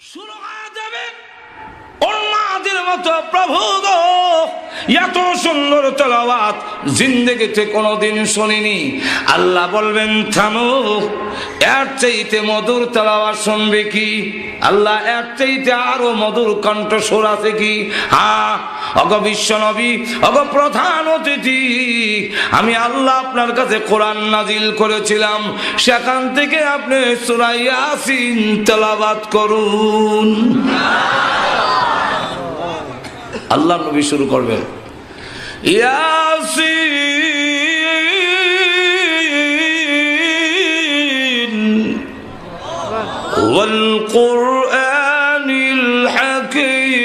শুরু হয়ে যাবে উন্মাদের মতো। প্রভু গো, এত সুন্দর তেলাওয়াত জিন্দেগিতে কোনোদিন শুনিনি। আল্লাহ বলবেন থামো, এর চাইতে মধুর তেলাওয়াত শুনবে কি? আল্লাহ এর চাইতে আরো মধুর কণ্ঠস্বর আছে কি? হ্যাঁ, অগ বিশ্ব নবী, অগ প্রধান অতিথি, আমি আল্লাহ আপনার কাছে কোরআন নাজিল করেছিলাম, সেখান থেকে আপনি সূরা ইয়াসিন তেলাওয়াত করুন। আল্লাহ নবী শুরু করবেন, ইয়াসিন ওয়াল কুরআনিল হাকীম।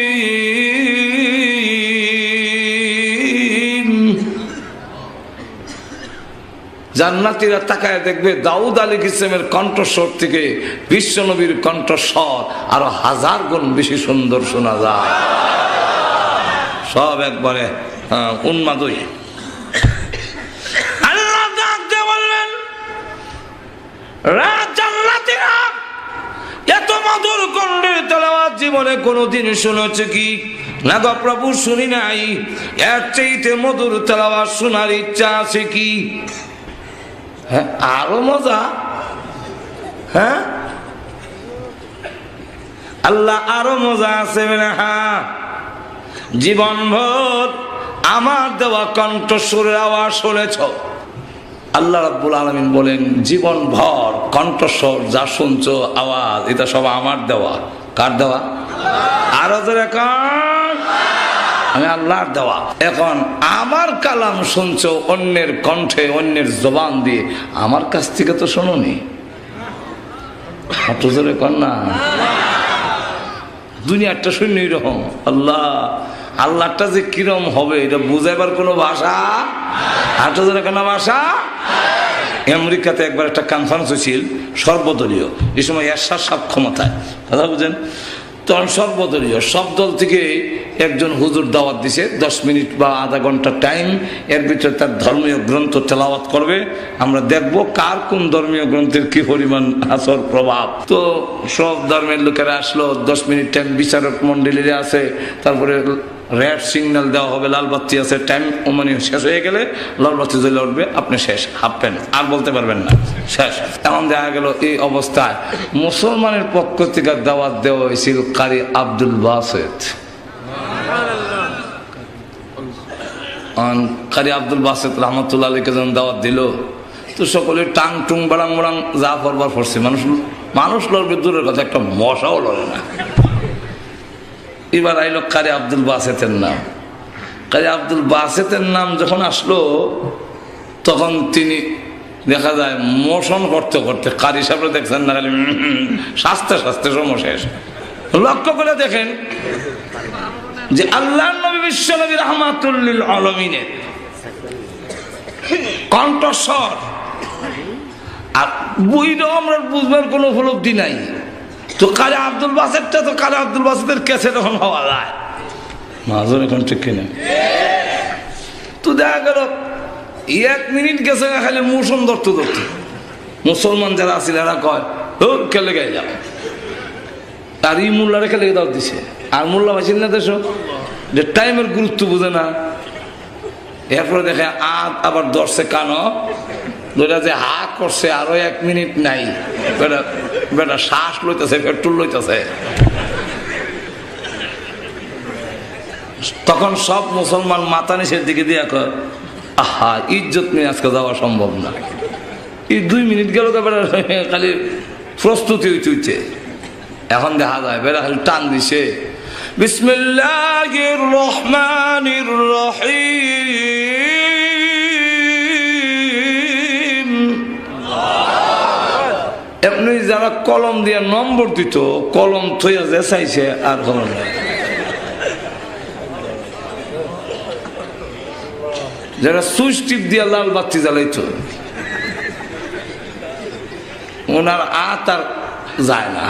জান্নাতীরা তাকায় দেখবে দাউদ আলাইহিস সালামের কণ্ঠস্বর থেকে বিশ্ব নবীর কণ্ঠস্বর আরো 1000 গুণ বেশি সুন্দর শোনা যায়। সব একবারে উন্মাদই। আল্লাহ ডাকতে বললেন, জান্নাতীরা এত মধুর কণ্ঠের তেলাওয়াত জীবনে কোনোদিন শুনেছে কি? না গো প্রভু, শুনি নাই। এর চাইতে মধুর তেলাওয়াত শোনার ইচ্ছা আছে কি? হ্যাঁ, আরো মজা। হ্যাঁ, আল্লাহ আরো মজা আছে। হ্যাঁ, জীবনভর আমার দেওয়া কণ্ঠস্বরের আওয়াজ শুনেছ। আল্লাহ রাব্বুল আলামিন বলেন, জীবনভর কণ্ঠস্বর যা শুনছো আওয়াজ, এটা সব আমার দেওয়া। কার দেওয়া? আরো জোরে কান। আমি আল্লাহর দেওয়া। এখন আমার কালাম শুনছো অন্যের কণ্ঠে, অন্যের জবান দিয়ে, আমার কাছ থেকে তো শোনোনি। হাঁটু জোরে কর না। দুনিয়াটা শূন্য এরকম। আল্লাহটা যে কিরম হবে এটা বুঝাইবার কোনো ভাষা, হাঁটু জোরে কেন ভাষা। আমেরিকাতে একবার একটা কনফারেন্স হয়েছিল সর্বদলীয়, এই সময় এরশাদ সাহেব ক্ষমতায়, কথা বুঝেন। তখন সর্বদলীয় সব দল থেকে একজন হুজুর দাওয়াত দিছে, 10 মিনিট বা আধা ঘন্টা টাইম, এর ভিতরে তার ধর্মীয় গ্রন্থ তেলাওয়াত করবে। আমরা দেখব কার কোন ধর্মীয় গ্রন্থের কি পরিমাণ আসর প্রভাব। তো সব ধর্মের লোকেরা আসলো, 10 মিনিট টাইম বিচারক মন্ডলীরা আছে, তারপরে রেড সিগন্যাল দেওয়া হবে, লাল বাতি আছে, টাইম মানে শেষ হয়ে গেলে লাল বাতি জ্বলে উঠবে, আপনি শেষ, হাঁপবেন, আর বলতে পারবেন না, শেষ। এমন দেখা গেল এই অবস্থায় মুসলমানের পক্ষ থেকে দাওয়াত দেওয়া হয়েছিল কারি আব্দুল বাসেত। কারি আব্দুল বাসেত রহমতুল্লাহ আলাইহি যখন দাওয়াত দিল, তো সকলে টাং টুং বাড়াং বাড়াং যা পড়বার পড়ছে। মানুষ লড়বে দূরের কথা, একটা মশাও লড়ে না। এবার আইলো কারি আব্দুল বাসেতের নাম। কারি আব্দুল বাসেতের নাম যখন আসলো, তখন তিনি দেখা যায় মোশন করতে করতে, কারি সাহেব দেখছেন না, খালি শাস্তে শাস্তে সমশেষ। লক্ষ্য করে দেখেন যে আল্লাহর নবী বিশ্ব নবী রাহমাতুল লিল আলামিনের কণ্ঠস্বর, আর বইটাও আমরা বুঝবার কোনো উপলব্ধি নাই। তো কারি আব্দুল বাসেতটা, তো কারি আব্দুল বাসেতের কেসে তখন হওয়া যায় মাঝুর, এখন ঠিক কিনা। তো দেখা গেল 1 মিনিট গেছে খালি মোশন ধরতে ধরতে মুসলমান যারা আছিল এরা কয়, ও খেলে গাই যাও। আর এই মোল্লারে খেলে দাও দিছে, আর মোল্লা ভাইছিল না দেশ যে টাইমের গুরুত্ব বুঝে না। এরপরে দেখে আবার ধরছে কানো ধরে, যে হা করছে, আরো 1 মিনিট নাই, বেটা শ্বাস লইতেছে, পেট্রোল লইতেছে। তখন সব মুসলমান মাথা নিচের দিকে দিয়া কয়, আহা, ইজ্জত নিয়ে আজকে যাওয়া সম্ভব না। এই 2 মিনিট গেল, খালি প্রস্তুতি হইতে। এখন দেখা যায় বেড়া খালি টান দিছে, বিসমিল্লাহির রহমানির রহিম। এমনি যারা কলম দিয়ে নম্বর দিত, কলম থইয়া যে চাইছে আর কলম, যারা সুইচ টিপ দিয়া লাল বাতি জ্বালাইতো, ওনার আর যায় না।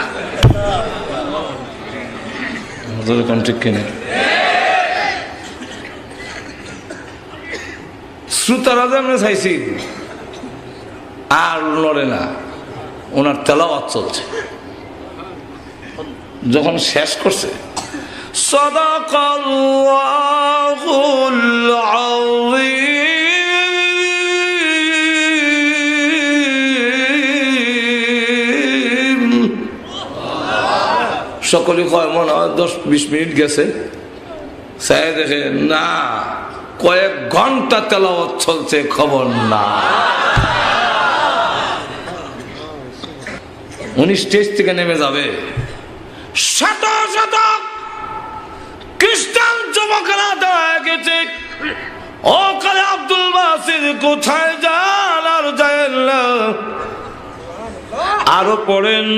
ঠিক কিনা? শ্রোতারা যে আমরা চাইছি আর লড়ে না, ওনার তেলাওয়াত চলছে। যখন শেষ করছে, সাদাকাল্লাহুল আযীম। সকলে কয় মনে হয় 10-20 মিনিট গেছে, চাই দেখে না কয়েক ঘন্টা তেলাওয়াত চলছে, খবর না। উনি স্টেজ থেকে নেমে যাবে, শত শত খ্রিস্টান যুবকেরা দাঁড়ায় গেছে, ও কালে আব্দুল বাসির কোথায় যান? আর যায় না, আরো পড়েন,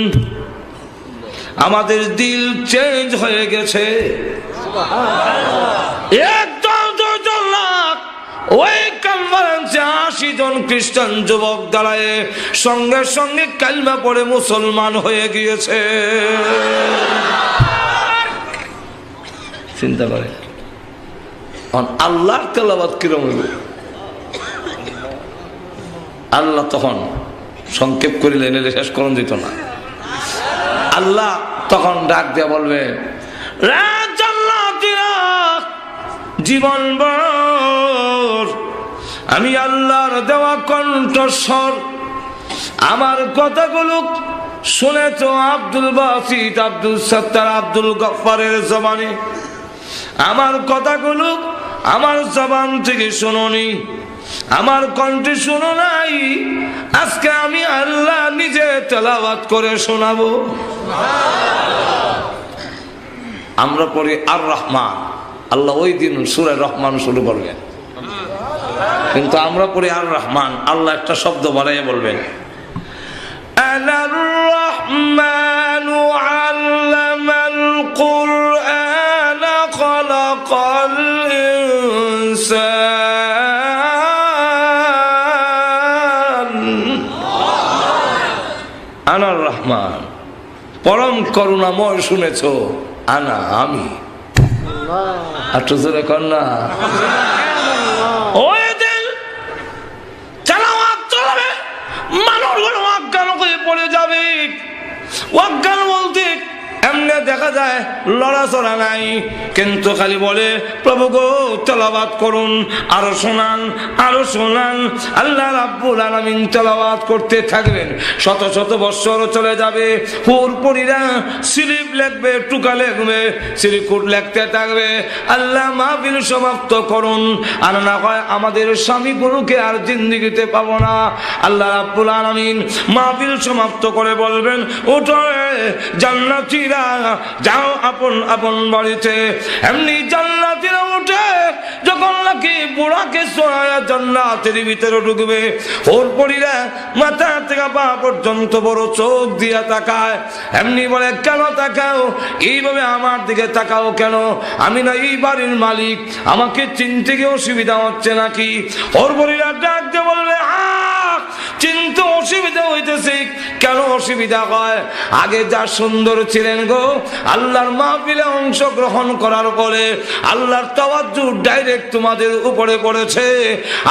আমাদের দিল চেঞ্জ হয়ে গেছে। একদল 2 লাখ ওই কনফারেন্সে 80 জন খ্রিস্টান যুবক দাঁড়ায় সঙ্গে সঙ্গে কালমা পড়ে মুসলমান হয়ে গিয়েছে। চিন্তা করে আল্লাহর তেলাওয়াত কিরকম হইবে? আল্লাহ তখন সংক্ষেপ করিলে নিলে শেষ করণ যেত না। আল্লাহ তখন ডাক দিয়ে বলবে, জীবনভর আমি আল্লাহর দেওয়া কণ্ঠস্বর আমার কথাগুলো শুনেছ আব্দুল বাসিত, আব্দুল সত্তার, আব্দুল গফফারের জবানে। আমার কথাগুলো আমার জবান থেকে শুনোনি, আমার কণ্ঠে শুনো নাই। আজকে আমি আল্লাহ নিজে তেলাওয়াত করে শোনাবো। আমরা পড়ি আর রহমান, আল্লাহ ওই দিন সূরা রহমান শুরু করবেন, কিন্তু আমরা পড়ি আর রহমান। আল্লাহ একটা শব্দ বাড়াইয়া বলবেন, আনার রহমানু আল্লামাল কুরআন খালাকাল ইনসান। আনার রহমান, পরম করুণাময়। শুনেছ আনা, আমি। একটু জোরে কর না। ওই দিন তেলাওয়াত চলবে, মানুষগুলো অজ্ঞান হয়ে পড়ে যাবে। অজ্ঞান বলতে এমনি দেখা যায় লড়াচড়া নাই, কিন্তু খালি বলে প্রভু গো তেলাওয়াত করুন, আরো শোনান, আরো শোনান। আল্লাহ রাব্বুল আলামিন তেলাওয়াত করতে থাকবেন। শত শত বৎসর চলে যাবে, হুরপুরীরা স্লিপ লিখবে, টুকা লিখবে, সিরিকুট লিখতে থাকবে। আল্লাহ মাহফিল সমাপ্ত করুন, আর না হয় আমাদের স্বামী গুরুকে আর জিন্দেগিতে পাবো না। আল্লাহ রাব্বুল আলামিন মাহফিল সমাপ্ত করে বলবেন, ওঠো জান্নাতীরা, যাও আপন আপন বাড়িতে। এমনি জান্নাতীরা উঠে যখন নাকি বুড়াকে সোয়া জান্নাতের ভিতরে ঢুকবে, হুরপুরীরা মাথা থেকে পা পর্যন্ত বড় চোখ দিয়া তাকায়। এমনি বলে, কেন তাকাও? এইভাবে আমার দিকে তাকাও কেন? আমি না এই বাড়ির মালিক, আমাকে চিনতে গিয়ে অসুবিধা হচ্ছে নাকি? হুরপুরীরা ডাক দিয়ে বলবে, চিনতে অসুবিধা হইতেছে। কেন অসুবিধা হয়? আগে যা সুন্দর ছিলেন গো, আল্লাহর মাহফিলে অংশগ্রহণ করার পরে আল্লাহর তাওয়াজ্জু ডাইরেক্ট তোমাদের উপরে পড়েছে,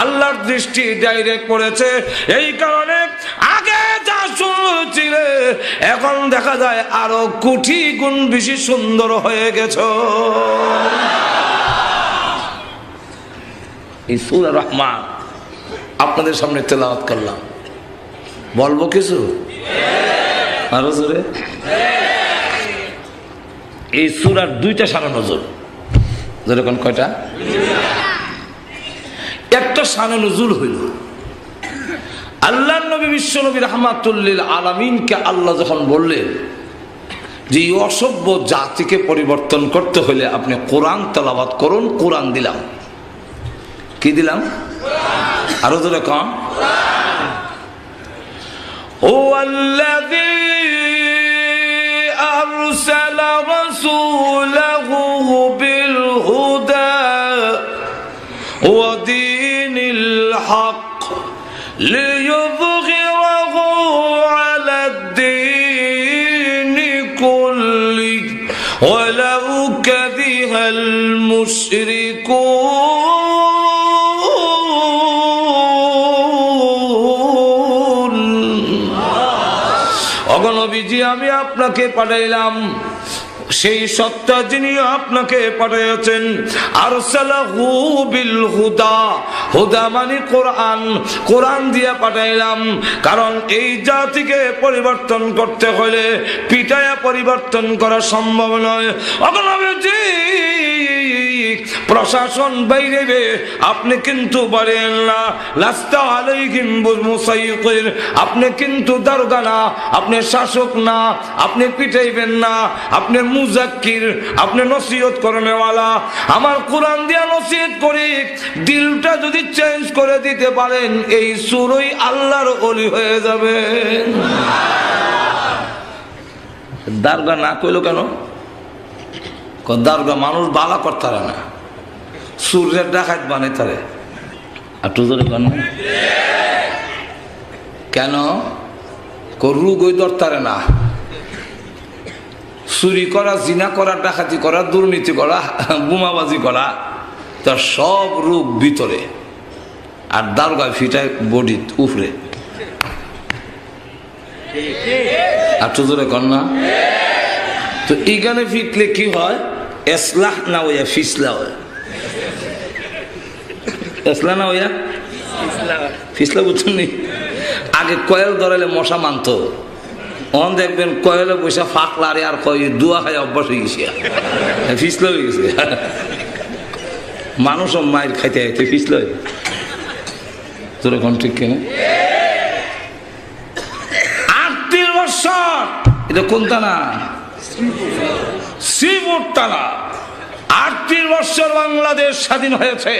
আল্লাহর দৃষ্টি ডাইরেক্ট পড়েছে। এই কারণে আগে যা সুন্দর ছিলে এখন দেখা যায় আরো কোটি গুণ বেশি সুন্দর হয়ে গেছো। এই সূরা রহমান আপনাদের সামনে তেলাওয়াত করলাম, বলবো কিছু আরো জোরে? এই সূরার 2টা শানে নজুল। যেরকম কয়টা? একটা শানে নজুল হইল আল্লাহর নবী বিশ্বনবী রাহমাতুল লিল আলামিনকে আল্লাহ যখন বললেন যে এই অসভ্য জাতিকে পরিবর্তন করতে হলে আপনি কোরআন তেলাওয়াত করুন, কোরআন দিলাম। কি দিলাম? আরো জোরে কন। হুয়াল্লাযী আরসালা রাসূলাহু বিল হুদা ওয়া দীনিল হক লিইয়ুযহিরাহু আলাদ দীনি কুল্লিহি ওয়ালাউ কারিহাল মুশরিকুন। অগণবিজি আমি আপনাকে পাঠাইলাম সেই সত্তা যিনি আপনাকে পাঠিয়েছেন, আরসালাহু বিল হুদা, হুদা মানে কোরআন, কোরআন দিয়ে পাঠাইলাম। কারণ এই জাতিকে পরিবর্তন করতে হলে পিটায়া পরিবর্তন করা সম্ভব নয়। অগণবজি প্রশাসন বাইরে আপনি কিন্তু বলেন না, লাস্তা আলাইহিম বিমুসাইয়ির, আপনি কিন্তু দারোগা না, আপনি শাসক না, আপনি পিটাইবেন না, আপনি মুজাক্কির, আপনি নসিহত করনেওয়ালা। আমার কোরআন দিয়া নসিহত করি, দিলটা যদি চেঞ্জ করে দিতে পারেন, এই সুরই আল্লাহর ওলি হয়ে যাবে। দারোগা না কইলো কেন? দারোগা মানুষ বালা করতারে না, সূর্যের ডাকাত বানাইতারে। আর তুজরে কেন রুগই ধরতারে না? চুরি করা, জিনা করা, ডাকাতি করা, দুর্নীতি করা, বোমাবাজি করা, তার সব রোগ ভিতরে, আর দারোগা ফিটায় বডি উপরে। আর তুজরে কন্যা তো এইখানে ফিটলে কি হয়? এসলাহ না হইয়া ফিসলা হয়। এসলা না হইয়া ফিসলা, বুঝছেন নি? আগে কয়েল ধরাইলে মশা মানত, অন দেখবেন কয়েলে বসে ফাঁকলারে আর কয় দুয়া খাই অভ্যাস হয়ে গেছে, ফিসলা হয়ে গেছে। মানুষও মায়ের খাইতে খাইতে ফিসলা হয়ে। তোর এখন ঠিক কেনা 38 বছর, এটা কোনটা না শ্রীপুর টানা। 38 বছর বাংলাদেশ স্বাধীন হয়েছে।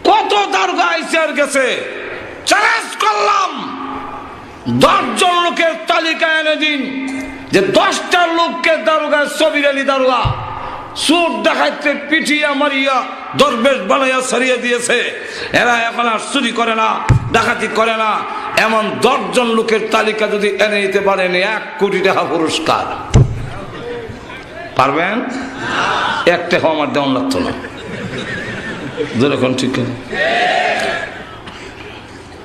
কত দারোগা আইছে আর গেছে। চ্যালেঞ্জ করলাম, 10 জন লোকের তালিকা এনে দিন, যে 10টা লোককে দারোগা, সবির আলী দারোগা চোর দেখাইতে পিটিয়া মারিয়া দরবেশ বানাইয়া ছাড়িয়ে দিয়েছে। এরা এখন আর চুরি করে না, ডাকাতি করে না। এমন 10 জন লোকের তালিকা যদি এনে নিতে পারেন, 1 কোটি টাকা পুরস্কার। পারবেন? 1 টাকা আমার দেওয়ান লাগতো না। যেরকম ঠিক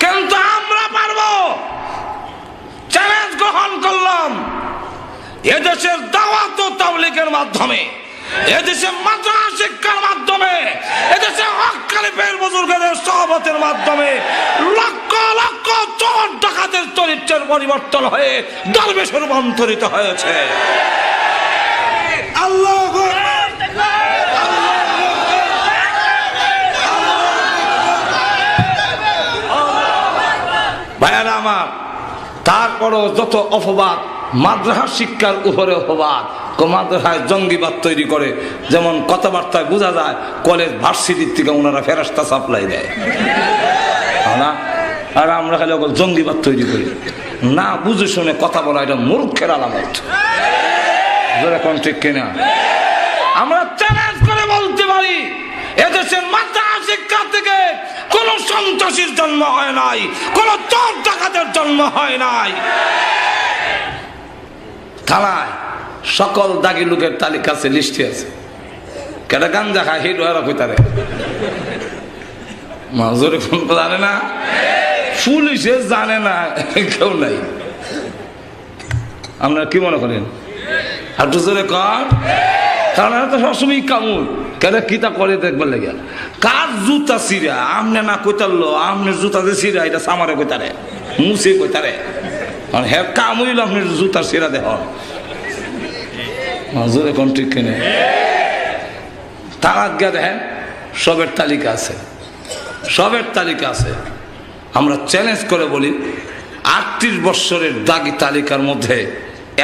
কিন্তু আমরা পারবো। চ্যালেঞ্জ গ্রহণ করলাম। এদেশের দাওয়াত ও তাবলীগের মাধ্যমে, এদেশে মাদ্রাসা শিক্ষার মাধ্যমে, এদেশে হক্কানি পীর বুজুর্গদের সহবতের মাধ্যমে লক্ষ লক্ষ চোর ডাকাতের চরিত্রের পরিবর্তন হয়ে দরবেশে রূপান্তরিত হয়েছে। আল্লাহু ভাইয়ারা আমার, তারপরও যত অপবাদ, মাদ্রাসা শিক্ষার উপরে অপবাদ, মাদ্রাসায় জঙ্গিবাদ তৈরি করে, যেমন কথাবার্তায় বোঝা যায় কলেজ ভার্সিটির থেকে ওনারা ফেরেশতা সাপ্লাই দেয় না। আর আমরা খালি জঙ্গিবাদ তৈরি করি না, বুঝে শুনে কথা বলা, এটা মূর্খের আলামত। যেরকম ঠিক কিনা? আমরা চ্যালেঞ্জ করে বলতে পারি, এদেশের মাদ্রাসা শিক্ষা থেকে কোন সন্ত্রাসীর জন্ম হয় নাই, কোন চোর ডাকাতের জন্ম হয় নাই। থানায় সকল দাগি লোকের তালিকা আছে, লিস্টে আছে। কেটা গাঞ্জা খায় হিট হয়ে কইতারে মাজরে ফোন জানে না, পুলিশে জানে না, কেউ নাই। আপনারা কি মনে করেন? হাঁটু জোরে কর, কারণ এরা তো সবসময় কামুল। কেন কিতা করে দেখবার লাগে? কার জুতা চিরা আমনে না কইতারলো, আমনের জুতা যে চিরা এটা সামারে কইতারে, মুছে কইতারে। হ্যাঁ কামুইল আপনার জুতা চিরা দেহ মাজুর এখন ঠিক কিনে। তার আজ্ঞা দেখেন, সবের তালিকা আছে, সবের তালিকা আছে। আমরা চ্যালেঞ্জ করে বলি, 38 বৎসরের দাগি তালিকার মধ্যে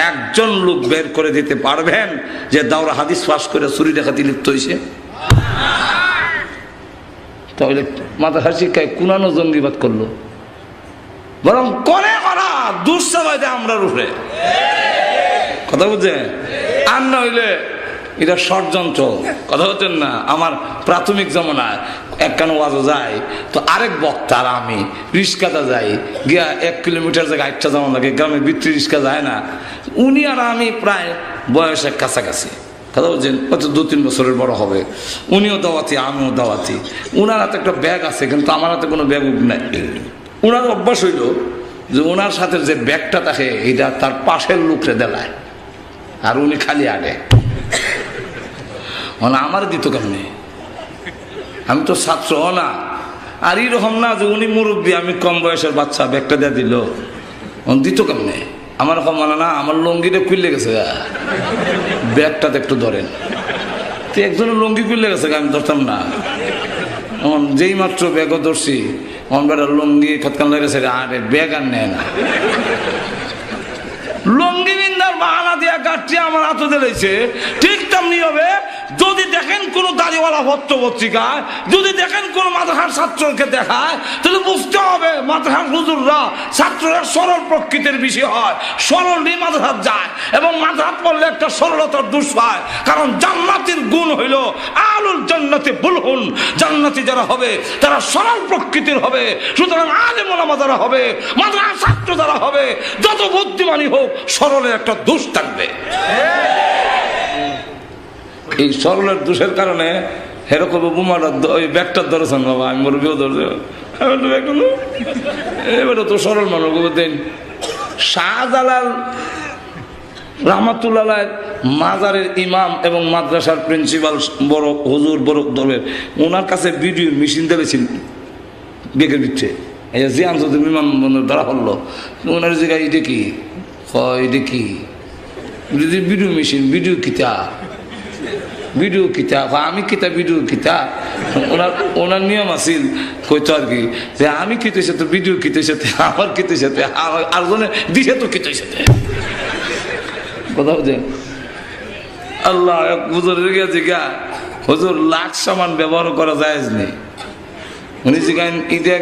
একজন লোক বের করে দিতে পারবেন যে দাওরা হাদিস পাস করে চুরি ডাকাতি লিপ্ত হয়েছে? তাহলে মাদ্রাসা শিক্ষায় কোনানো জঙ্গিবাদ করলো, বরং করে করা দুঃসাবাদে আমরা রূপে কথা বুঝছেন? আর না হইলে এটা ষড়যন্ত্র। কথা বলছেন না? আমার প্রাথমিক জমানায় একখান ওয়াজও যায়, তো আরেক বক্তা আর আমি রিক্সাতে যাই, গিয়া 1 কিলোমিটার জায়গায় 8টা যেমন লাগে, গ্রামের ভিতরে রিক্সা যায় না। উনি আর আমি প্রায় বয়সের কাছাকাছি, কথা বলছেন, হয়তো 2-3 বছরের বড় হবে। উনিও দাওয়াতি, আমিও দাওয়াতি। উনার হাতে একটা ব্যাগ আছে, কিন্তু আমার হাতে কোনো ব্যাগ নাই। উনার অভ্যাস হইল যে ওনার সাথে যে ব্যাগটা থাকে, এটা তার পাশের লোকরে দেলায়। আর উনি খালি আগে মানে আমার দিত কেমনি, আমি তো ছাত্র না। আর এইরকম না যে উনি মুরব্বী, আমি কম বয়সের বাচ্চা, ব্যাগটা দিয়ে দিল, দিত কেমনে? আমার মানে না, আমার লঙ্গিটা খুললে গেছে, ব্যাগটাতে একটু ধরেন। তো একজনের লঙ্গি খুললে গেছে, আমি ধরতাম না। যেই মাত্র ব্যাগও ধরছি, আমার বেটার লঙ্গি খতকান লেগেছে, আরে ব্যাগ আর নেয় না। লঙ্গি বিন্দার বাহানা দিয়া গাছটি আমার হাতে দিয়েছে। ঠিক তেমনি হবে যদি দেখেন কোন দাড়িওয়ালা পত্র পত্রিকায়, যদি দেখেন কোন মাদ্রাসার ছাত্রকে দেখায়, তাহলে বুঝতে হবে মাদ্রাসার হুজুররা ছাত্ররা সরল প্রকৃতির বিষয় হয়, সরল নিয়ে মাদ্রাসাত যায় এবং মাদ্রাসাত পড়লে একটা সরলতার দোষ পায়। কারণ জান্নাতের গুণ হইল আলুল জান্নাতে বুলহুন, জান্নাতি যারা হবে তারা সরল প্রকৃতির হবে। সুতরাং আলেম ওলামা যারা হবে, মাদ্রাসার ছাত্র যারা হবে, যত বুদ্ধিমানই হোক, সরলের একটা দোষ থাকবে। এই সরলের দোষের কারণে এরকম বোমাটা ওই ব্যাগটার ধরেছেন বাবা, আমি মুরব্বীও ধরছে, এবারে তো সরল মানুষ দেন। শাহজালাল রহমাতুল্লাহ মাজারের ইমাম এবং মাদ্রাসার প্রিন্সিপাল বড় হুজুর বড় দলের, ওনার কাছে ভিডিও মেশিন দিয়েছিল বেগের ভিতরে, এই যে আন্তর্জাতিক বিমানবন্দর ধরা পড়লো। ওনার জায়গায় এটা কি এটা কি ভিডিও মেশিন, ভিডিও কিতা, ভিডিও কিতা, আমি কিতা ভিডিও কিতা। ওনার নিয়ম আছিল কইতো আর কি, যে আমি কিতের সাথে ভিডিও কিতের সাথে আমার কিতের সাথে আর জনে দিছে তো কিতের সাথে কথা বুঝেন। আল্লাহ হুজুরের গেছে গা, হুজুর লাখ সামান ব্যবহার করা যায় নেই। উনি জিগান এটা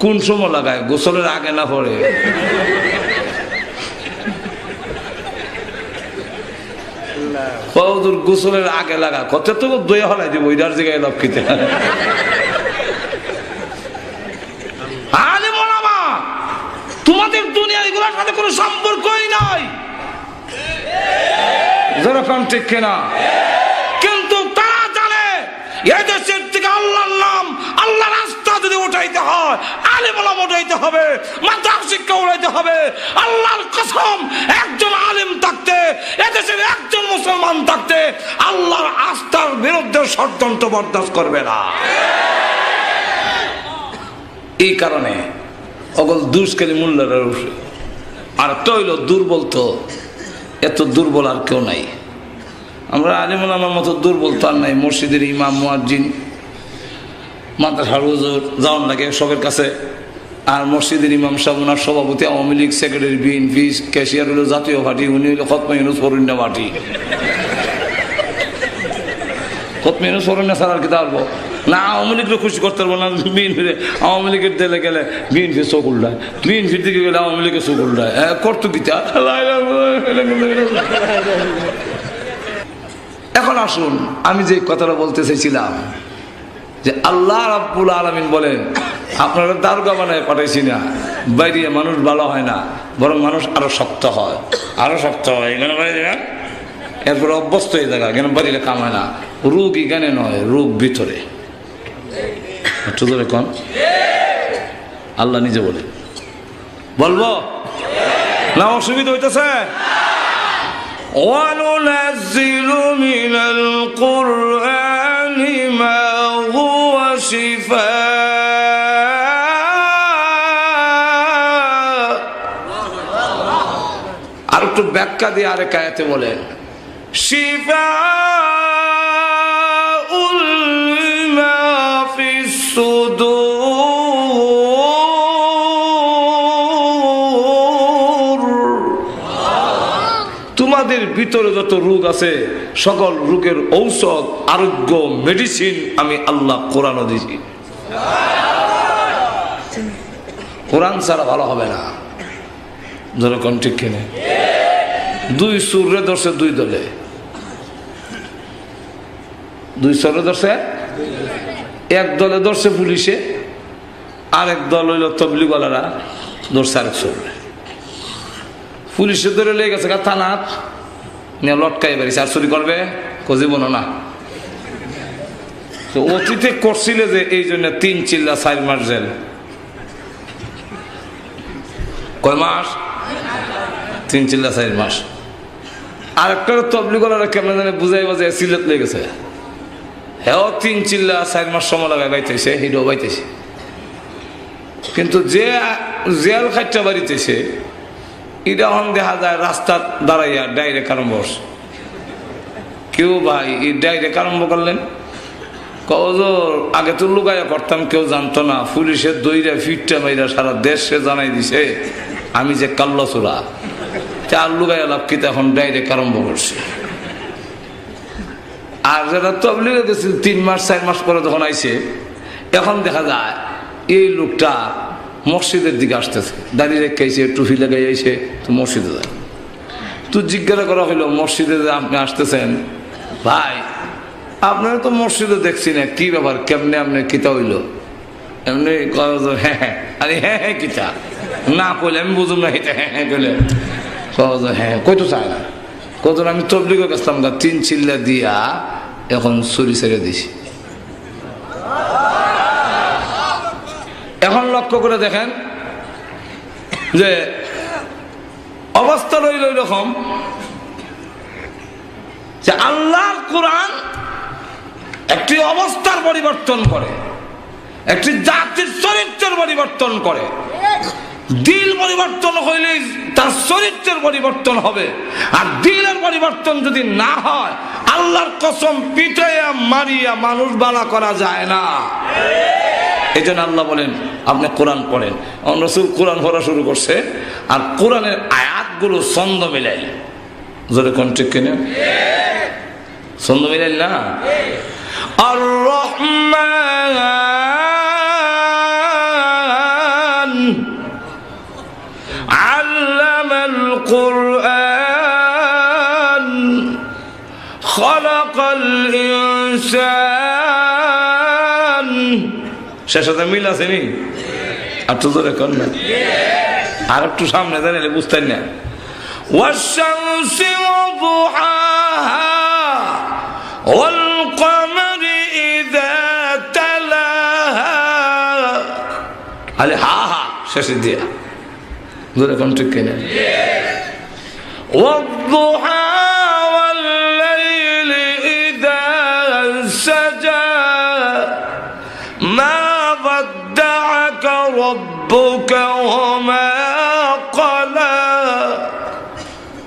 কোন সময় লাগায়, গোসলের আগে না পড়ে? গোসলের আগে লাগা কত তো দই হলাই দিব, ওইটার জায়গায় লক্ষ্মীতে। তোমাদের দুনিয়া এগুলোর সাথে কোনো সম্পর্কই নাই, যেরকম ঠিক কিনা? কিন্তু তারা জানে এদেশের থেকে আল্লাহর নাম, আল্লাহ রাস্তা যদি উঠাইতে হয়, আলেম ওলামা উঠাইতে হবে, মাদ্রাসা শিক্ষা উঠাইতে হবে। আল্লাহর কসম, একজন আলেম থাকতে, এদেশের একজন মুসলমান থাকতে আল্লাহর আস্থার বিরুদ্ধে ষড়যন্ত্র বরদাস্ত করবে না। এই কারণে অগল দুষ্কারী মূল্যের উঠে। আর একটা হইল দুর্বল, তো এত দুর্বল আর কেউ নাই। আমরা আলেম ওলামার মতো দুর্বল তো আর নাই। মসজিদের ইমাম, মুয়াজ্জিন, মাদ্রাসার হুজুর যাওয়ার লাগে সবের কাছে। আর মসজিদের ইমাম সাহেব, ওনার সভাপতি Awami League, secretary BNP, cashier হইল জাতীয় পার্টি, উনি হইল খতমে ইউনুস ফরুন্না পার্টি। খতমে ইউনুস ফরুন্না ছাড়া আর কি পারবো না? আওয়ামী লীগকে খুশি করতে পারবো না। বিএনপি আওয়ামী লীগের দিলে গেলে বিএনপি চোখ উল্টায়, বিএনপির দিকে গেলে আওয়ামী লীগের চোখ উল্টায়। করতো গীতা। এখন আসুন, আমি যে কথাটা বলতে চাইছিলাম যে আল্লাহ রাব্বুল আলামিন বলেন, আপনারা দারোগা বানায় পাঠাইছি না, বাইরে মানুষ ভালো হয় না, বরং মানুষ আরো শক্ত হয়, আরো শক্ত হয়। এখানে বাইরে এরপরে অভ্যস্ত হয়ে থাকা, এখানে বাড়িলে কামায় না। রোগ এখানে নয়, রোগ ভিতরে। একটু ধরে কন, আল্লাহ নিজে বলে। বলবো না? অসুবিধা হইতেছে? وَنُنَزِّلُ مِنَ الْقُرْآنِ مَا هُوَ شِفَاءٌ। আর একটু ব্যাখ্যা দিয়ে আরেক আয়াতে বলেন, শিফাউল লিমা ফিস সুদূর। তোমাদের ভিতরে যত রোগ আছে, সকল রোগের ঔষধ, আরোগ্য, মেডিসিন আমি আল্লাহ কোরআনও দিয়েছি। কোরআন ছাড়া ভালো হবে না। যেরকম ঠিক কিনে? দুই সুরে ধরছে দুই দলে, দুই সুরে ধরছে এক দলে ধরছে পুলিশে, আরেক দল হইল তবলিগওয়ালারা ধরছে আরেক সুরে। পুলিশে ধরে লেগে গেছে থানাত নিয়ে লটকাই বেরিয়েছে। আর চুরি করবে জীবন না। তো অতীতে করছিলে যে এই জন্য 3 চিল্লা 4 মাস জেল। কয় মাস? 3 চিল্লা 4 মাস। আর একটা তবলিগলারা কেমন জানে বুঝাই বাজায় সিলেট লেগে গেছে। হ্যাঁ 3 চিল্লা 4 মাস সময় লাগায় বাইতেছে, হিডো বাইতেছে। কিন্তু যে জেল খাইটা বাড়িতেছে এটা এখন দেখা যায় রাস্তার দাঁড়াইয়া ডাইরেক্ট আরম্ভ করছে। কেউ ভাই এই ডাইরেক্ট আরম্ভ করলেন, কজর আগে তো লুকাইয়া করতাম, কেউ জানতো না। পুলিশের দইরা ফিটটা মাইরা সারা দেশে জানাই দিছে আমি যে কাল্লাচোরা। আর লুকাইয়া লাভ কি, এখন ডাইরেক্ট আরম্ভ করছে। আর যারা তবলিগে গেছিল 3 মাস 4 মাস পরে যখন আইছে, এখন দেখা যায় এই লোকটা মসজিদের দিকে আসতেছে, দাঁড়িয়ে রেখেছে, টুপি লাগাই আইছে, তো মসজিদে যায়। তো জিজ্ঞাসা করা হইলো, মসজিদে যে আপনি আসতেছেন ভাই, আপনারা তো মসজিদে দেখছি না, কি ব্যাপার, কেমনে আপনি কিতা হইল? এমনি হ্যাঁ হ্যাঁ, আরে হ্যাঁ হ্যাঁ কিতা না কইলে আমি বুঝুম না, এটা হ্যাঁ হ্যাঁ কইলে হ্যাঁ কইতো চায় না। কত আমি তবলিগে গেছিলাম, 3 চিল্লা দিয়া এখন ছুরি ছেড়ে দিছি। এখন লক্ষ্য করে দেখেন যে অবস্থা রইল এরকম যে আল্লাহর কোরআন একটি অবস্থার পরিবর্তন করে, একটি জাতির চরিত্রের পরিবর্তন করে। দিল পরিবর্তন হইলে তার চরিত্রের পরিবর্তন হবে। আর দিলের পরিবর্তন যদি না হয়, আল্লাহর কসম পিটাইয়া মারিয়া মানুষ বালা করা যায় না। এই জন্য আল্লাহ বলেন আপনি কোরআন পড়েন। রাসূল কোরআন পড়া শুরু করছে, আর কোরআনের আয়াতগুলো ছন্দ মিলাই, জোরে কোন ঠিক কিনা? ছন্দ মিলাই না। আর রহমান আল্লামাল কুরআন খালাকাল ইনসান। শেষ সাথে মিল আছে নি? আর তো জোরে কর না, আর একটু সামনে দাঁড়ালে বুঝতেন না। ওয়াশ-শামসি ওয়া-দুহাহা ওয়াল-কমারি ইযা তালাহা। আলে হা হা শেষে দিয়া জোরে কোন ঠিক কিনা? ওয়াদ-দুহা ওয়াল-লাইলি ইযা সাজা মা ওয়াদ্দা'আকা রাব্বুকা ওয়া মা ক্বালা।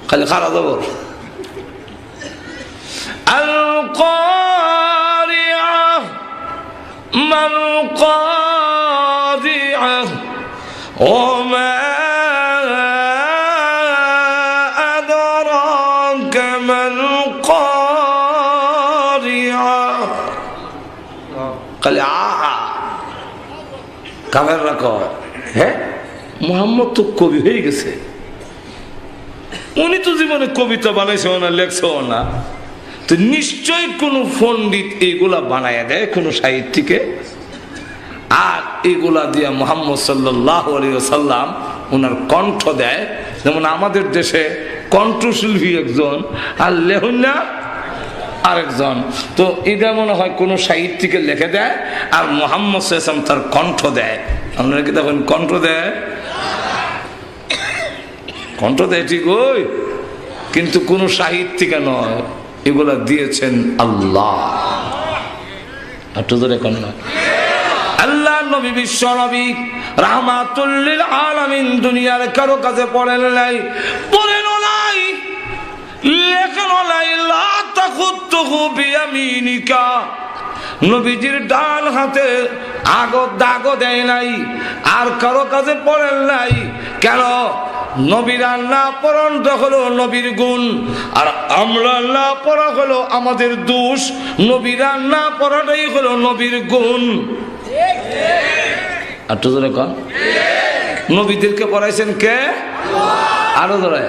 খালি খারা জবর। আল-কারিআহ মাল-কারিআহ ওয়া মা আদরাকা মাল-কারিআহ। খালি আহা কামের রাখো। হ্যাঁ, মুহাম্মদ তো কবি হয়ে গেছে। উনি তো জীবনে কবিতা বানাইছেও না, লেখছেও না, তো নিশ্চয় কোন পণ্ডিত এইগুলা বানাইয়া দেয় কোন সাহিত্যিকে, আর এইগুলা দিয়া মুহাম্মদ সাল্লাল্লাহু আলাইহি ওয়াসাল্লাম ওনার কণ্ঠ দেয়। যেমন আমাদের দেশে কণ্ঠশিল্পী একজন আর লেখনা আরেকজন, তো এটা মনে হয় কোন সাহিত্যিকে লিখে দেয় আর মুহাম্মদ সাল্লাল্লাহু আলাইহি ওয়াসাল্লাম তার কণ্ঠ দেয়। আপনারা কি দেখেন কণ্ঠ দেয়? কণ্ঠ দেয় ঠিক, ওই কিন্তু কোন সাহিত্যিকা নয়, এগুলা দিয়েছেন আল্লাহ। আল্লাহ নবী, বিশ্ব নবী রাহমাতুল লিল আলামিন দুনিয়ার কারো কাছে পড়েন নাই, পড়েন নাই, লেখেন নাই। লা তাখুতুহু বিয়ামিনিকা, নবীজির ডান হাতে দাগ দেয় নাই, আর কারো কাছে পড়েন নাই। কেন? নবীরা না পড়াটা হলো নবীর গুণ, আর আমরা না পড়া হলো আমাদের দোষ। নবীরা না পড়াটাই হলো নবীর গুণ। আর তো ধরে কন, নবীদেরকে পড়াইছেন কে? আরো ধরে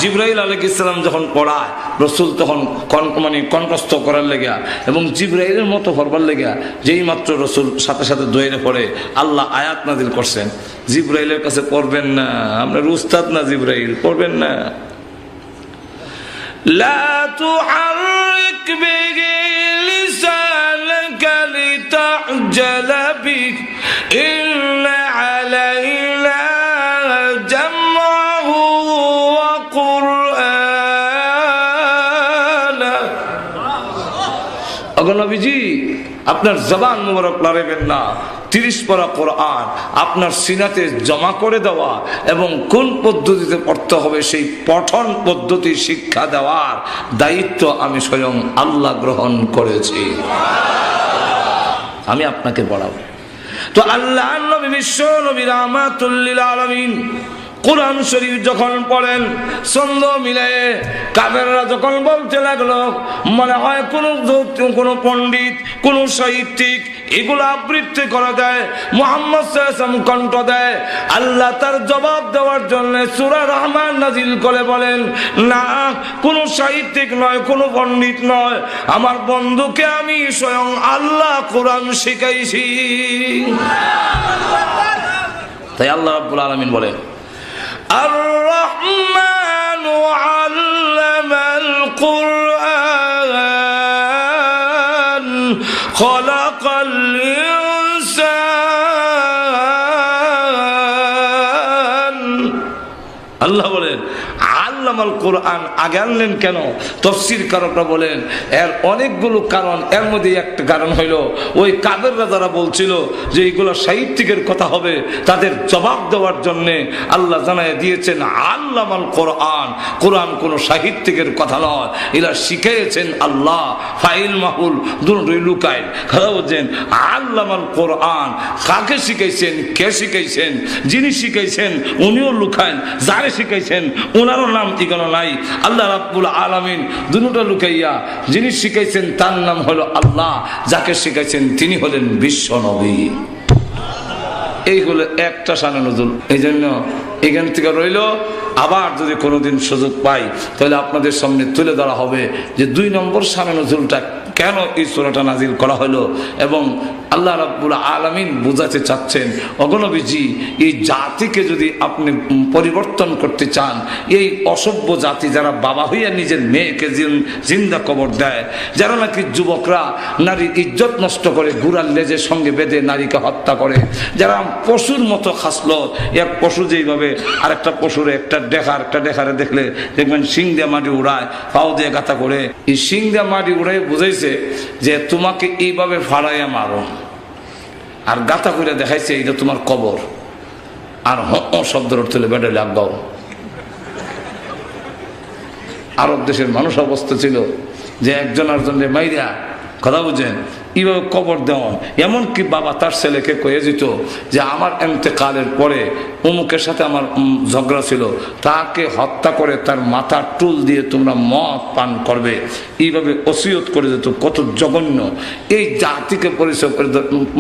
জিবরাইল আলাইহিস সালাম যখন পড়ায়, রাসূল তখন কণ্ঠস্থ করার লেগা এবং জিবরাইলের মতো পড়বার লেগা যেই মাত্র রাসূল সাথে সাথে দৌড়ে পড়ে আল্লাহ আয়াত নাযিল করছেন, জিবরাইলের কাছে পড়বেন না, আপনার উস্তাদ না জিবরাইল, পড়বেন না। লা তুহাররিক বিহি লিসানাকা লিতা'জালা বিহি ইন্না আলাইনা জামআহু ওয়া কুরআন। ওগো নবীজি আপনার জবান মুবারক লড়াইবেন না, 30 পারা কোরআন আপনার সিনাতে জমা করে দেওয়া এবং কোন পদ্ধতিতে পড়তে হবে সেই পঠন পদ্ধতি শিক্ষা দেওয়ার দায়িত্ব আমি স্বয়ং আল্লাহ গ্রহণ করেছি, আমি আপনাকে পড়াবো। তো আল্লাহ নবী বিশ্ব নবী রাহমাতুল লিল আলামিন কোরআন শরীফ যখন পড়েন ছন্দ মিলায়ে কাফেররা যখন বলতে লাগলো মনে হয় কোন পণ্ডিত কোন সাহিত্যিক এগুলো আবৃত্তি করে দেয়, মুহাম্মদ সাল্লাল্লাহু আলাইহি ওয়াসাল্লাম কণ্ঠ দেয়, আল্লাহ তার জবাব দেওয়ার জন্য সূরা রহমান নাজিল করে বলেন, না কোন সাহিত্যিক নয়, কোন পণ্ডিত নয়, আমার বন্ধুকে আমি স্বয়ং আল্লাহ কোরআন শিখাইছি। তাই আল্লাহ রাব্বুল আলামিন বলেন الرحمن علم القرآن خلق الإنسان। আল্লাহ বলেন আল্লামাল কোরআন আগে আনলেন কেন? তাফসীর কারকরা বলেন এর অনেকগুলো কারণ, এর মধ্যে একটা কারণ হইলো ওই কাফেররা যারা বলছিল যে এইগুলো সাহিত্যিকের কথা হবে তাদের জবাব দেওয়ার জন্য আল্লাহ জানায় দিয়েছেন আল্লামাল কোরআন, কোরআন কোনো সাহিত্যিকের কথা নয়, এরা শিখিয়েছেন আল্লাহ, ফাইল মাহুল দুটোই লুকায়। কথা বলছেন আল্লামাল কোরআন কাকে শিখাইছেন, কে শিখাইছেন, যিনি শিখাইছেন উনিও লুকায়েন, যারে শিখাইছেন ওনারও নাম ঠিকানা নাই। আল্লাহ রাব্বুল আলামিন দুটোটা লুকাইয়া যিনি শিখাইছেন তার নাম হলো আল্লাহ, যাকে শিখাইছেন তিনি হলেন বিশ্ব নবী। এই হলো একটা শানে নুজুল। এই জন্য এখান থেকে রইল, আবার যদি কোনোদিন সুযোগ পাই তাহলে আপনাদের সামনে তুলে ধরা হবে যে 2 নম্বর শানে নুজুলটা কেন এই সূরাটা নাজিল করা হলো এবং আল্লাহ রাব্বুল আলামিন বুঝাতে চাচ্ছেন ওগো নবীজি এই জাতিকে যদি আপনি পরিবর্তন করতে চান, এই অসভ্য জাতি যারা বাবা হইয়া নিজের মেয়েকে জিন্দা কবর দেয়, যারা নাকি যুবকরা নারীর ইজ্জত নষ্ট করে ঘোড়ার লেজের সঙ্গে বেঁধে নারীকে হত্যা করে, যারা পশুর মতো খাসলো, এক পশু যেইভাবে আরেকটা পশুরে একটা ডেখারে দেখলে দেখবেন শিং দিয়ে মাটি উড়ায়, পাও দিয়ে গাঁথা করে, এই শিং দিয়ে মাটি উড়াই বুঝাইছে যে তোমাকে এইভাবে ফাড়াইয়া মারো, আর গাঁথা করে দেখাইছে এটা তোমার কবর, আর শব্দের অর্থ হলে বেড়ে লাগবাও। আরব দেশের মানুষ অবস্থা ছিল যে একজন আরেকজনের মাইরা, কথা বুঝেন, এইভাবে কবর দেওয়া। এমনকি বাবা তার ছেলেকে কয়ে দিত যে আমার এন্তেকালের পরে অমুকের সাথে আমার ঝগড়া ছিল, তাকে হত্যা করে তার মাথার টুল দিয়ে তোমরা মদ পান করবে, এইভাবে ওসিয়ত করে দিত। কত জঘন্য! এই জাতিকে পরিচয় করে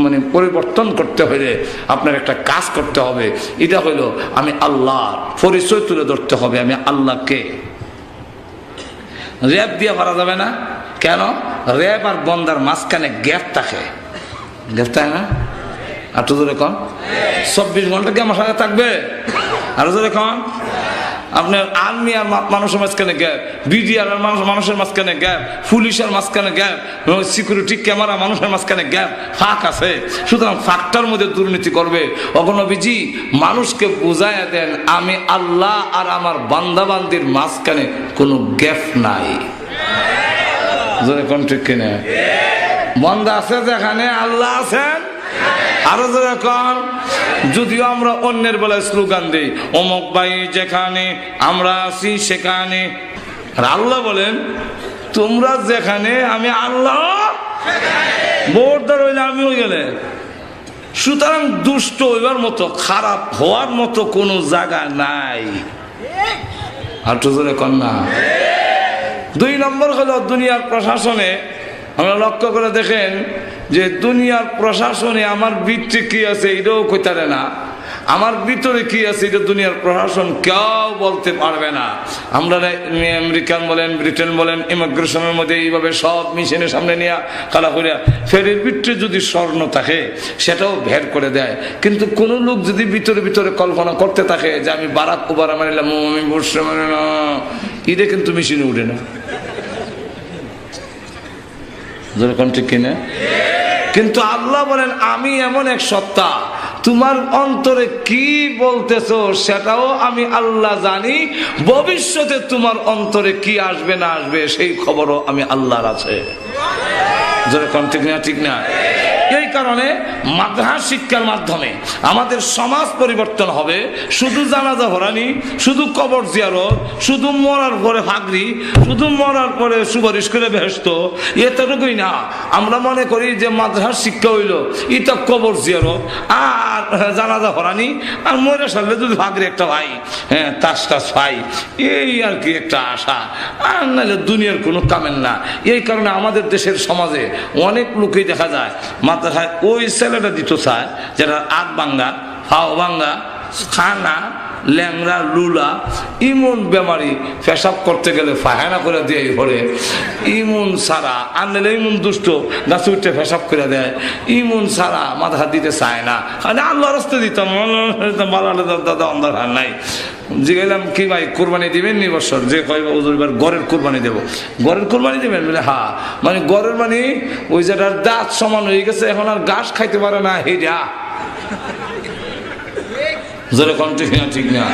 মানে পরিবর্তন করতে হলে আপনার একটা কাজ করতে হবে, এটা হলো আমি আল্লাহর পরিচয় তুলে ধরতে হবে, আমি আল্লাহকে। র্যাপ দিয়ে পারা যাবে না, কেন? র্যাব আর বন্দার মাঝখানে গ্যাপ থাকে, গ্যাপ থাকে না? আর তো জোরে কন, 24 ঘন্টা কি আমার সাথে থাকবে? আরো জোরে কন, আপনার আর্মি আর মানুষের মাঝখানে গ্যাপ, বিডিআর আর মানুষের মাঝখানে গ্যাপ, পুলিশের মাঝখানে গ্যাপ, সিকিউরিটি ক্যামেরা মানুষের মাঝখানে গ্যাপ, ফাঁক আছে। সুতরাং ফাঁকটার মধ্যে দুর্নীতি করবে। ওগো নবীজি মানুষকে বুঝাইয়া দেন আমি আল্লাহ আর আমার বান্দাবান্দির মাঝখানে কোনো গ্যাপ নাই। বন্ধা আছে যেখানে আল্লাহ আছেন। আরো যখন যদিও আমরা অন্যের বেলায় স্লোগান দিই অমুক ভাই যেখানে আমরা আছি সেখানে, আর আল্লাহ বলেন তোমরা যেখানে আমি আল্লাহ বোর্ডার হইলে আমি হয়ে গেলে। সুতরাং দুষ্ট হইবার মতো খারাপ হওয়ার মতো কোনো জায়গা নাই। আর তো জোরে কন্যা। 2 নম্বর হলো দুনিয়ার প্রশাসনে আমরা লক্ষ্য করে দেখেন যে দুনিয়ার প্রশাসনে আমার ভিতরে কি আছে এটাও কইতারে না, আমার ভিতরে কি আছে এটা দুনিয়ার প্রশাসন কেউ বলতে পারবে না। আমরা আমেরিকান বলেন ব্রিটেন বলেন ইমিগ্রেশনের মধ্যে এইভাবে সব মিশনের সামনে নিয়ে কালা করিয়া ফেরির ভিতরে যদি স্বর্ণ থাকে সেটাও বের করে দেয়, কিন্তু কোন লোক যদি ভিতরে ভিতরে কল্পনা করতে থাকে যে আমি বারাক ওবামা মারিলাম আমি বসে মানে না, এটা কিন্তু মেশিনে উঠে না। যেরকম ঠিক কিনা? কিন্তু আল্লাহ বলেন আমি এমন এক সত্তা, তোমার অন্তরে কি বলতেছো সেটাও আমি আল্লাহ জানি, ভবিষ্যতে তোমার অন্তরে কি আসবে না আসবে সেই খবরও আমি আল্লাহর আছে। যেরকম ঠিক না ঠিক না? এই কারণে মাদ্রাসা শিক্ষার মাধ্যমে আমাদের সমাজ পরিবর্তন হবে। শুধু জানাজা ভরানি, শুধু কবর জিয়ারত, শুধু মরার পরে ফাগরি, শুধু মরার পরে সুপারিশ করে বেহেশত, এতটুকুই না। আমরা মনে করি যে মাদ্রাসা শিক্ষা হইল এটা কবর জিয়ারত আর জানাজা ভরানি আর মরে সারলে যদি ফাগরি একটা ভাই, হ্যাঁ, তাস টাস ভাই, এই আর কি একটা আশা, আর নাহলে দুনিয়ার কোনো কামেন না। এই কারণে আমাদের দেশের সমাজে অনেক লোকই দেখা যায় মাদ্রাসায় ওই ছেলেটা দিত চায় যেটা আট ভাঙ্গা, ফাও ভাঙ্গা, খানা ল্যাংরা লুলা, ইমন বেমারি, পেশাব করতে গেলে ফায়না করে দিয়ে ঘরে, ইমন সারা আনলে ইমন দুষ্ট গাছে উঠে পেশাব করে দেয়, ইমন সারা মাথা দিতে চায় না, আল্লাহ রাস্তা দিতাম দাদা অন্ধকার নাই। জিগাইলাম কি ভাই কোরবানি দিবেন নি বছর? যে কয় এবার গড়ের কোরবানি দেবো। গড়ের কোরবানি দিবেন বলে হ্যাঁ, মানে গড়ের মানে ওই যেটার দাঁত সমান হয়ে গেছে, এখন আর ঘাস খাইতে পারে না, হেডা যেরকম ঠিক না ঠিক না?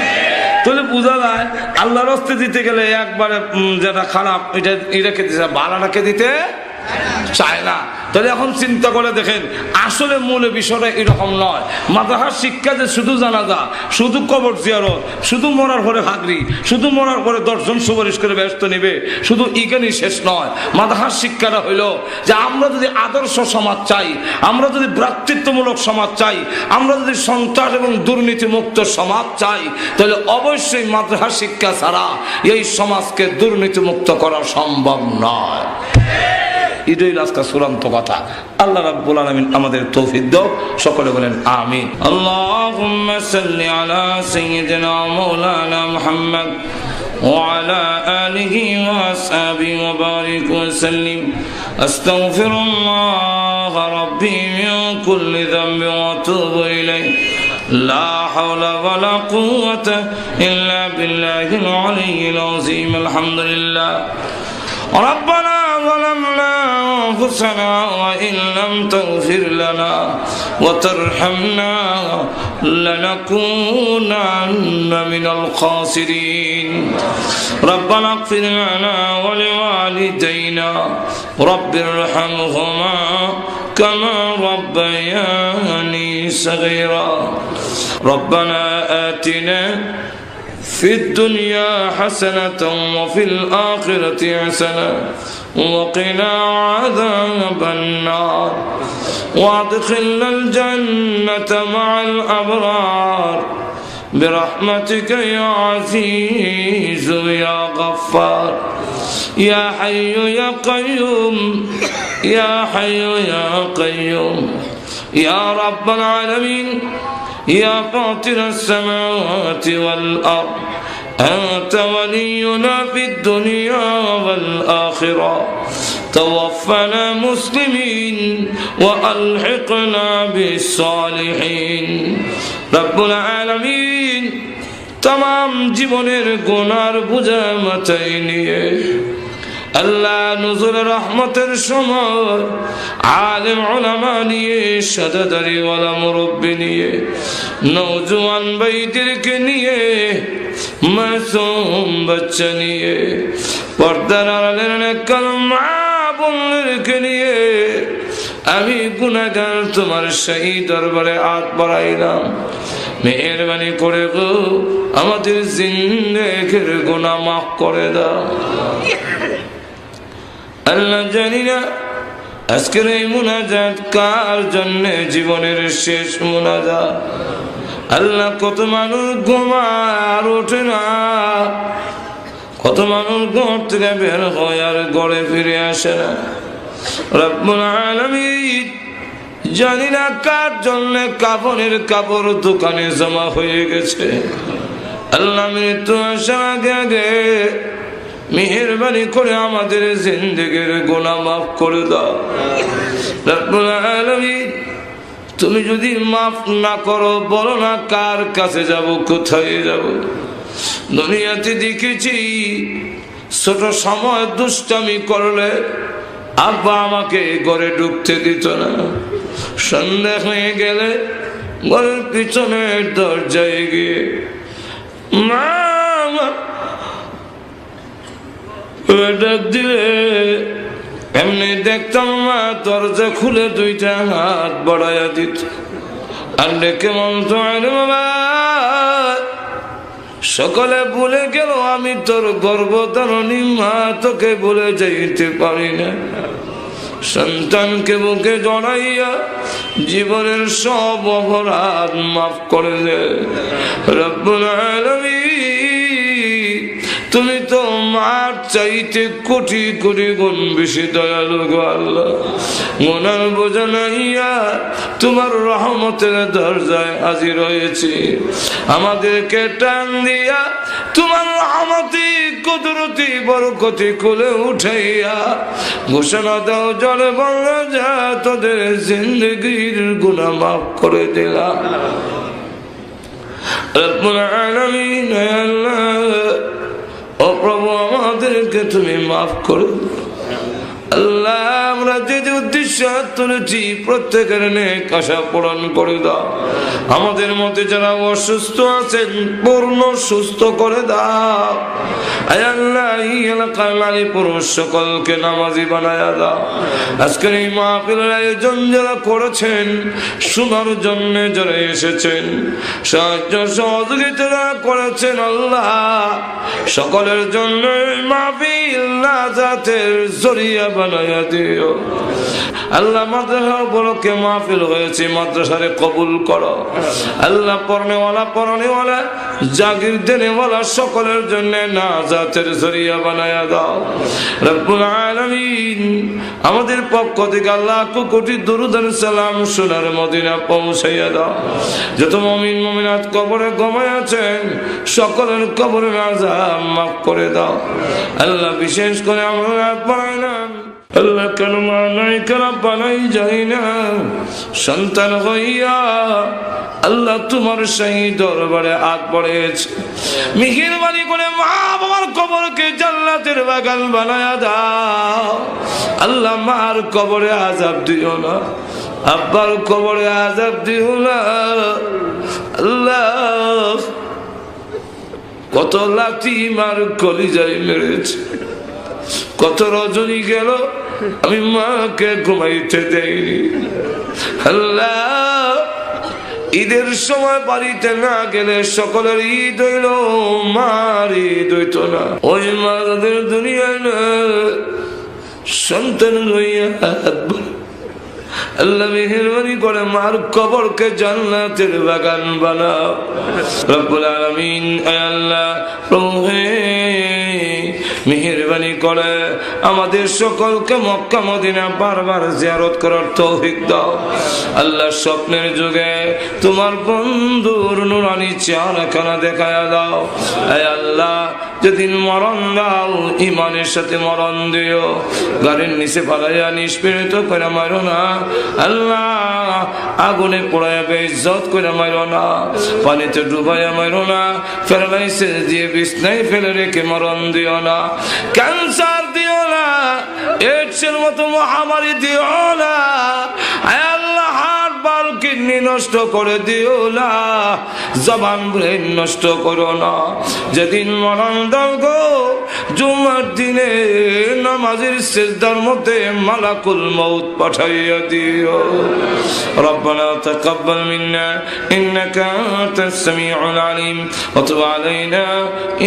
তাহলে বোঝা যায় আল্লাহর রাস্তায় দিতে গেলে একবারে যেটা খারাপ এটাকে দিতে, ভালোটাকে দিতে চায় না। তাহলে এখন চিন্তা করে দেখেন, আসলে মূল বিষয়টা এরকম নয়। মাদ্রাসার শিক্ষা যে শুধু জানাজা, শুধু কবর জিয়ারত, শুধু মরার পরে হাগরি, শুধু মরার পরে 10 জন সুপারিশ করে ব্যস্ত নিবে, শুধু ইজ্ঞানই শেষ নয়। মাদ্রাসার শিক্ষাটা হইল যে আমরা যদি আদর্শ সমাজ চাই, আমরা যদি ভ্রাতৃত্বমূলক সমাজ চাই, আমরা যদি সন্ত্রাস এবং দুর্নীতি মুক্ত সমাজ চাই, তাহলে অবশ্যই মাদ্রাসার শিক্ষা ছাড়া এই সমাজকে দুর্নীতি মুক্ত করা সম্ভব নয়। এটাই আজকে চূড়ান্ত কথা। আল্লাহ রাব্বুল আলামিন আমাদের তৌফিক দাও, সকলে বলেন আমিন। আল্লাহুম্মা সাল্লি আলা সাইয়্যিদিনা মাওলানা মুহাম্মদ ওয়া আলা আলিহি ওয়া আসহাবিহি ওয়া বারিক ওয়া সাল্লিম। আস্তাগফিরুল্লাহ রাব্বি মিন কুল্লি যামবি ওয়া আতুবু ইলাইহি। লা হাওলা ওয়া লা কুওয়াতা ইল্লা বিল্লাহিল আলিয়্যিল আযীম। আলহামদুলিল্লাহ। ربنا ظلمنا أنفسنا وإن لم تغفر لنا وترحمنا لنكونن من الخاسرين. ربنا اغفر لنا ولوالدينا رب ارحمهما كما ربياني صغيرا. ربنا آتنا في الدنيا حسنة وفي الآخرة حسنة وقنا عذاب النار وادخلنا الجنة مع الأبرار برحمتك يا عزيز يا غفار يا حي يا قيوم يا حي يا قيوم يا رب العالمين يا فاطر السماوات والأرض أنت ولينا في الدنيا والآخرة توفنا مسلمين وألحقنا بالصالحين. رب العالمين तमाम জীবনের গুনার বোঝা মাথায় নিয়ে আল্লাহ নজরুল রহমতের সময় আলেম উলামা নিয়ে, সাদাদারি ওয়ালা মুরব্বি নিয়ে, নওজোয়ান ভাইদেরকে নিয়ে, মাসুম বাচ্চা নিয়ে, পর্দার আড়ালের নেককার মা বোনদেরকে নিয়ে আমি গুনাহগার তোমার সেই দরবারে হাত বাড়াইলাম। মেহেরবানি করে গো আমাদের জিন্দেগির গুনাহ মাফ করে দাও। আল্লাহ জানি না আজকের এই মুনাজাত কার জন্য জীবনের শেষ মুনাজাত। আল্লাহ কত মানুষ ঘুমায় আর ওঠে না, কত মানুষ ঘর থেকে বের হয় আর ঘরে ফিরে আসে না। রব্বুল আলামিন জানি না কার জন্য কাফনের কাপড় দোকানে জমা হয়ে গেছে। আল্লাহ মৃত্যু আসার আগে আগে মেহেরবানি করে আমাদের জিন্দেগির গুনাহ মাফ করে দাও। রব্বুল আলামিন তুমি যদি মাফ না করো, বলো না কার কাছে যাব, কোথায় যাব। দুনিয়াতে দেখেছি ছোট সময় দুষ্টামি করলে আব্বা আমাকে ঘরে ঢুকতে দিত না। সন্ধ্যা হয়ে গেলে ঘরের পিছনে দরজায় গিয়ে মা ডাক দিলে এমনি দেখতাম মা দরজা খুলে দুইটা হাত বাড়াইয়া দিত আর ডেকে বলতো আরে বাবা, সকলে ভুলে গেল আমি তোর গর্ভধারণী মা, তোকে ভুলে যাইতে পারি না। সন্তানকে বুকে জড়াইয়া জীবনের সব অপরাধ মাফ করে দে রব্বুল আলামিন। তুমি তো মার চাইতে কোটি কোটি গুণ বেশি দয়ালু গো আল্লাহ। গুনার বোঝা নাইয়া তোমার রহমতের দরজায় হাজির হয়েছি, আমাদেরকে টান দিয়া তোমার রহমতি কুদরতি বরকতি কোলে উঠাইয়া ঘোষণা দাও জলে বলা যা তোদের জিন্দগির গুনাহ মাফ করে দিলাম। রব্বুল আলামিন, আল্লাহ ও প্রভু আমাদেরকে তুমি মাফ করো আল্লাহ। আমরা যে যে উদ্দেশ্য তুলেছি প্রত্যেকের নেক আশা পূরণ করে দাও। আমাদের মধ্যে যারা অসুস্থ আছেন পূর্ণ সুস্থ করে দাও আল্লাহ। এই এলাকার নারী পুরুষ সকলকে নামাজি বানায়া দাও। আজকের এই মাহফিলের আয়োজন যারা করেছেন, শোনার জন্য যারা এসেছেন, সাহায্য সহযোগিতা যারা করেছেন আল্লাহ, সকলের জন্য মাহফিল নাজাতের জরিয়া বানায়া দিও আল্লাহ। মাদ্রাসা উপলক্ষে মাহফিল হয়েছে, মাদ্রাসারে কবুল করো আল্লাহ। পড়নেওয়ালা পড়নেওয়ালা জাগির দেনেওয়ালা সকলের জন্য নাজাতের জরিয়া বানায়া দাও রব্বুল আলামিন। আমাদের পক্ষ থেকে আল্লাহ কোটি দুরূদ আর সালাম সোনার মদিনা পৌঁছাইয়া দাও। যত মুমিন মুমিনাত কবরে ঘুমায় আছেন সকলের কবরের আযাব মাফ করে দাও আল্লাহ। বিশেষ করে আমরা পাইলাম আল্লাহ কেন মা নাই কেন বানাই যাই না সন্তান হইয়া আল্লাহ তোমার সেই দরবারে হাত পড়েছে। মেহেরবানি করে মা বাবার কবরকে জান্নাতের বাগান বানায়া দাও আল্লাহ। মার কবরে আযাব দিও না, আব্বার কবরে আযাব দিও না আল্লাহ। কত লাঠি মার কলিজায় মেরেছে, কত রজনী গেল আমি মাকে ঘুমাইতে দেইনি আল্লাহ। ঈদের সময় বাড়িতে না গেলে সকলের ঈদ হইল, মার ঈদ হইত না। ওই মাদের দুনিয়ায় না সন্তান হইয়া আল্লাহ মেহেরবানি করে মার কবরকে জান্নাতের বাগান বানাও রব্বুল আলামিন। আল্লাহ প্রভু মেহেরবানি করে আমাদের সকলকে মক্কা মদিনা বারবার জিয়ারত করার তৌফিক দাও আল্লাহ। স্বপ্নের যুগে তোমার বন্ধুর নুরানি চেহারাখানা দেখায়া দাও আল্লাহ। যেদিন মরণ দাও ইমানের সাথে মরণ দিও, গাড়ির নিচে পালাইয়া নিষ্পীড়িত করে মারো না আল্লাহ। আগুনে পোড়াইয়া বেইজ্জত করে মারো না, পানিতে ডুবাইয়া মারো না, প্যারালাইসিস দিয়ে বিছনায় ফেলে রেখে মরণ দিও না, ক্যান্সার দিও না, এইডসের মতো মহামারী দিও না আল্লাহ। হার্ট বাল কিডনি নষ্ট করে দিও না, জবান ব্রেন নষ্ট করো না। যেদিন মরণ দাও গো জুমার দিনে নামাজের সিজদার মধ্যে মালাকুল মউত পাঠাইয়া দিও। রব্বানা তাকাব্বাল মিন্না ইন্নাকা আনতাস সামিউল আলিম ওয়া তুব আলাইনা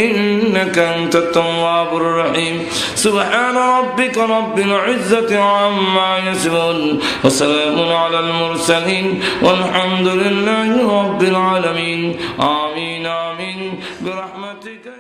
ইন্নাকা আনতাত তাওয়াবুর রহিম। সুবহান রাব্বিকা রাব্বিল ইজ্জাতি আম্মা ইয়াসিফুন ওয়া সালামুন আলাল মুরসালিন ওয়ালহামদুলিল্লাহি রাব্বিল আলামিন। আমিন আমিন বিরহমাতিকা।